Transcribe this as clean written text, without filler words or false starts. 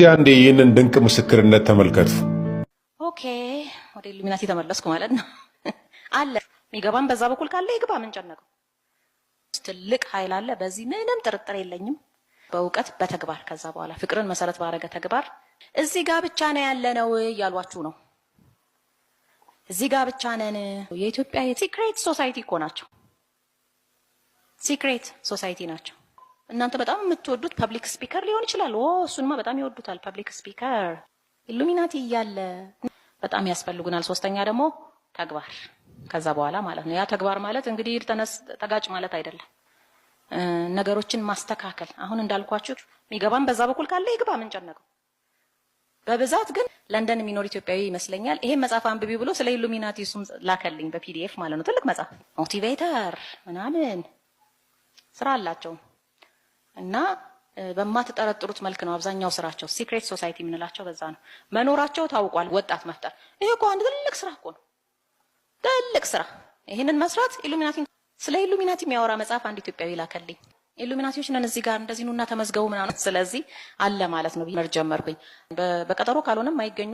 አንዴ ይህንን ድንቅ ምስክርነት ተመልከቱ። ኦኬ ወደ ኢሉሚናቲ ተመለስኩ ማለት ነው። አለ የሚገባም በዛ በኩል ካለ ይግባ። ምን ጨነቀው? ትልቅ ኃይል አለ። በዚህ ምንም ጥርጥር የለኝም። በእውቀት በተግባር ከዛ በኋላ ፍቅርን መሰረት ባረገ ተግባር እዚህ ጋር ብቻ ነው ያለነው እያሏችሁ ነው። እዚህ ጋር ብቻ ነን። የኢትዮጵያ ሲክሬት ሶሳይቲ እኮ ናቸው። ሲክሬት ሶሳይቲ ናቸው። እናንተ በጣም የምትወዱት ፐብሊክ ስፒከር ሊሆን ይችላል። እሱንማ በጣም ይወዱታል። ፐብሊክ ስፒከር ኢሉሚናቲ እያለ በጣም ያስፈልጉናል። ሶስተኛ ደግሞ ተግባር ከዛ በኋላ ማለት ነው። ያ ተግባር ማለት እንግዲህ ተነስ ተጋጭ ማለት አይደለም። ነገሮችን ማስተካከል አሁን እንዳልኳችሁ የሚገባም በዛ በኩል ካለ ይግባ። ምን ጨነቀው? በብዛት ግን ለንደን የሚኖር ኢትዮጵያዊ ይመስለኛል ይሄን መጽሐፍ አንብቢ ብሎ ስለ ኢሉሚናቲ እሱም ላከልኝ በፒዲኤፍ ማለት ነው። ትልቅ መጽሐፍ ሞቲቬተር ምናምን ስራ አላቸው እና በማትጠረጥሩት መልክ ነው አብዛኛው ስራቸው። ሲክሬት ሶሳይቲ የምንላቸው በዛ ነው። መኖራቸው ታውቋል። ወጣት መፍጠር ይሄ እኮ አንድ ትልቅ ስራ እኮ ነው። ትልቅ ስራ ይሄንን መስራት ኢሉሚናቲ ስለ ኢሉሚናቲ የሚያወራ መጽሐፍ አንድ ኢትዮጵያዊ ላከልኝ። ኢሉሚናቲዎች ነን እዚህ ጋር እንደዚህ ኑና ተመዝገቡ ምናምን። ስለዚህ አለ ማለት ነው። ጀመርኩኝ በቀጠሮ ካልሆነም አይገኙ